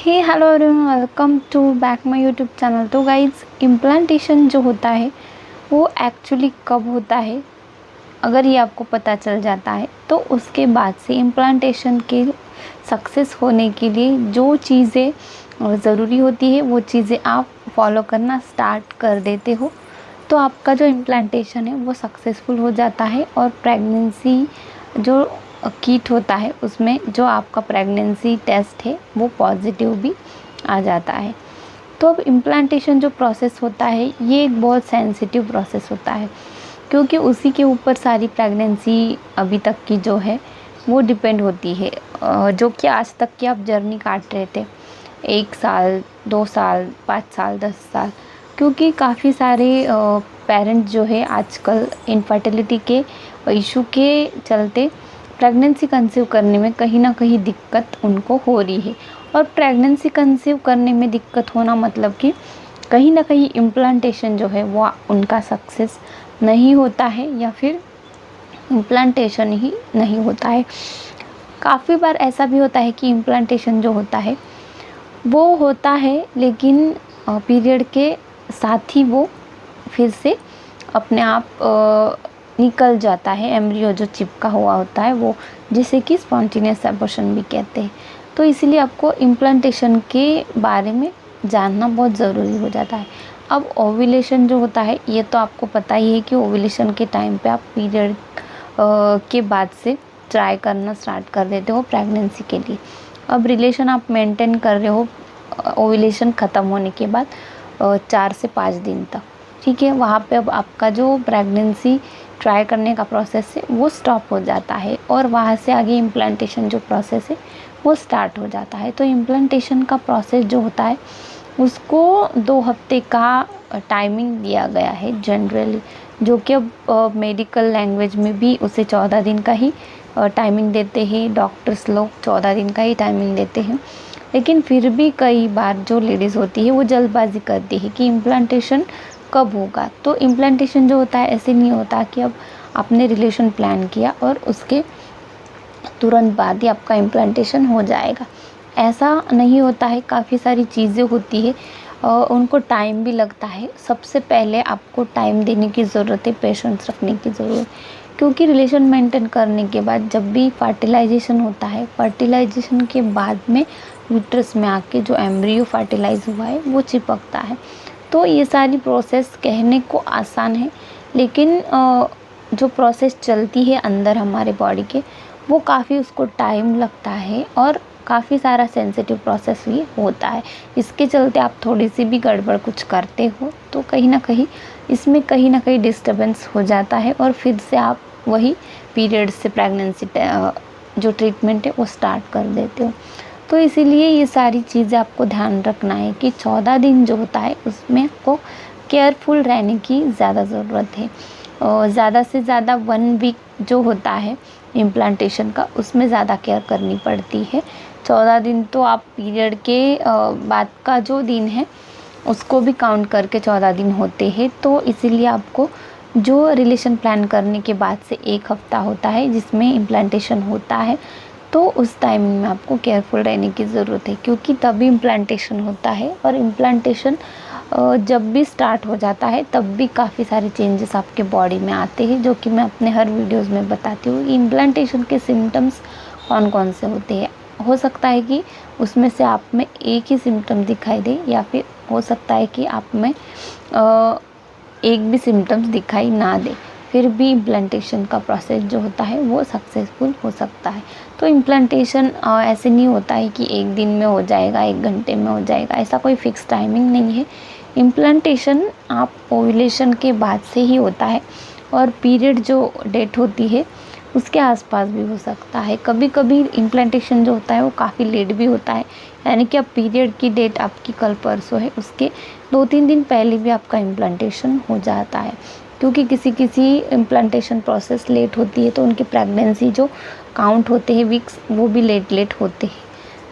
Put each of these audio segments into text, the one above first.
Hey hello everyone, welcome to back my YouTube channel. तो guys, implantation जो होता है वो एक्चुअली कब होता है, अगर ये आपको पता चल जाता है तो उसके बाद से इम्प्लांटेशन के सक्सेस होने के लिए जो चीज़ें ज़रूरी होती है वो चीज़ें आप फॉलो करना स्टार्ट कर देते हो तो आपका जो इम्प्लांटेशन है वो सक्सेसफुल हो जाता है। और प्रेगनेंसी जो किट होता है उसमें जो आपका प्रेगनेंसी टेस्ट है वो पॉजिटिव भी आ जाता है। तो अब इम्प्लांटेशन जो प्रोसेस होता है ये एक बहुत सेंसिटिव प्रोसेस होता है, क्योंकि उसी के ऊपर सारी प्रेगनेंसी अभी तक की जो है वो डिपेंड होती है। जो कि आज तक की आप जर्नी काट रहे थे, 1 साल 2 साल 5 साल 10 साल, क्योंकि काफ़ी सारे पेरेंट्स जो है आजकल इनफर्टिलिटी के इशू के चलते प्रेगनेंसी कंसीव करने में कहीं ना कहीं दिक्कत उनको हो रही है। और प्रेगनेंसी कंसीव करने में दिक्कत होना मतलब कि कहीं ना कहीं इम्प्लांटेशन जो है वो उनका सक्सेस नहीं होता है या फिर इम्प्लांटेशन ही नहीं होता है। काफ़ी बार ऐसा भी होता है कि इम्प्लांटेशन जो होता है वो होता है लेकिन पीरियड के साथ ही वो फिर से अपने आप निकल जाता है। एम्ब्रियो जो चिपका हुआ होता है वो, जिसे कि स्पॉन्टेनियस एबॉर्शन भी कहते हैं। तो इसीलिए आपको इम्प्लांटेशन के बारे में जानना बहुत ज़रूरी हो जाता है। अब ओव्यूलेशन जो होता है ये तो आपको पता ही है कि ओव्यूलेशन के टाइम पे आप पीरियड के बाद से ट्राई करना स्टार्ट कर देते हो प्रेगनेंसी के लिए। अब रिलेशन आप मेंटेन कर रहे हो ओव्यूलेशन ख़त्म होने के बाद 4 से 5 दिन तक, ठीक है। वहाँ पे अब आपका जो प्रेगनेंसी ट्राई करने का प्रोसेस है वो स्टॉप हो जाता है और वहाँ से आगे इम्प्लांटेशन जो प्रोसेस है वो स्टार्ट हो जाता है। तो इम्प्लांटेशन का प्रोसेस जो होता है उसको 2 हफ्ते का टाइमिंग दिया गया है जनरली, जो कि अब मेडिकल लैंग्वेज में भी उसे 14 दिन का ही टाइमिंग देते हैं। डॉक्टर्स लोग 14 दिन का ही टाइमिंग देते हैं, लेकिन फिर भी कई बार जो लेडीज़ होती है वो जल्दबाजी करती है कि इम्प्लांटेशन कब होगा। तो इम्प्लांटेशन जो होता है ऐसे नहीं होता कि अब आपने रिलेशन प्लान किया और उसके तुरंत बाद ही आपका इम्प्लांटेशन हो जाएगा, ऐसा नहीं होता है। काफ़ी सारी चीज़ें होती है, उनको टाइम भी लगता है। सबसे पहले आपको टाइम देने की ज़रूरत है, पेशेंस रखने की ज़रूरत, क्योंकि रिलेशन मेंटेन करने के बाद जब भी फर्टिलाइजेशन होता है, फर्टिलाइजेशन के बाद में यूट्रस में आके जो एम्ब्रियो फर्टिलाइज हुआ है वो चिपकता है। तो ये सारी प्रोसेस कहने को आसान है, लेकिन जो प्रोसेस चलती है अंदर हमारे बॉडी के वो काफ़ी उसको टाइम लगता है और काफ़ी सारा सेंसिटिव प्रोसेस भी होता है। इसके चलते आप थोड़ी सी भी गड़बड़ कुछ करते हो तो कहीं ना कहीं डिस्टर्बेंस हो जाता है और फिर से आप वही पीरियड से प्रेगनेंसी जो ट्रीटमेंट है वो स्टार्ट कर देते हो। तो इसीलिए ये सारी चीज़ें आपको ध्यान रखना है कि 14 दिन जो होता है उसमें आपको केयरफुल रहने की ज़्यादा ज़रूरत है। और ज़्यादा से ज़्यादा 1 वीक जो होता है इम्प्लांटेशन का उसमें ज़्यादा केयर करनी पड़ती है। 14 दिन तो आप पीरियड के बाद का जो दिन है उसको भी काउंट करके 14 दिन होते हैं। तो इसीलिए आपको जो रिलेशन प्लान करने के बाद से 1 हफ्ता होता है जिसमें इम्प्लांटेशन होता है, तो उस टाइमिंग में आपको केयरफुल रहने की ज़रूरत है, क्योंकि तभी इम्प्लांटेशन होता है। और इम्प्लांटेशन जब भी स्टार्ट हो जाता है तब भी काफ़ी सारे चेंजेस आपके बॉडी में आते हैं, जो कि मैं अपने हर वीडियोस में बताती हूँ कि इम्प्लांटेशन के सिम्टम्स कौन कौन से होते हैं। हो सकता है कि उसमें से आप में एक ही सिम्टम दिखाई दे, या फिर हो सकता है कि आप में एक भी सिम्टम्स दिखाई ना दे, फिर भी इम्प्लांटेशन का प्रोसेस जो होता है वो सक्सेसफुल हो सकता है। तो इम्प्लांटेशन ऐसे नहीं होता है कि 1 दिन में हो जाएगा, 1 घंटे में हो जाएगा, ऐसा कोई फिक्स टाइमिंग नहीं है। इम्प्लांटेशन आप ओव्यूलेशन के बाद से ही होता है और पीरियड जो डेट होती है उसके आसपास भी हो सकता है। कभी कभी इम्प्लांटेशन जो होता है वो काफ़ी लेट भी होता है, यानी कि अब पीरियड की डेट आपकी कल परसों है उसके 2-3 दिन पहले भी आपका इम्प्लांटेशन हो जाता है। क्योंकि किसी इम्प्लांटेशन प्रोसेस लेट होती है तो उनकी प्रेगनेंसी जो काउंट होते हैं वीक्स वो भी लेट होते हैं।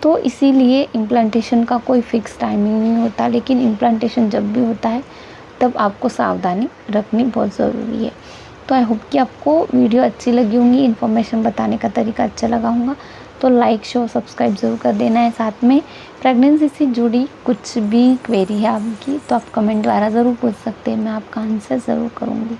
तो इसीलिए इम्प्लांटेशन का कोई फ़िक्स टाइमिंग नहीं होता, लेकिन इम्प्लांटेशन जब भी होता है तब आपको सावधानी रखनी बहुत ज़रूरी है। तो आई होप कि आपको वीडियो अच्छी लगी होंगी, इन्फॉर्मेशन बताने का तरीका अच्छा लगा होगा। तो लाइक शेयर सब्सक्राइब ज़रूर कर देना है। साथ में प्रेगनेंसी से जुड़ी कुछ भी क्वेरी है आपकी तो आप कमेंट द्वारा ज़रूर पूछ सकते हैं, मैं आपका आंसर ज़रूर करूँगी।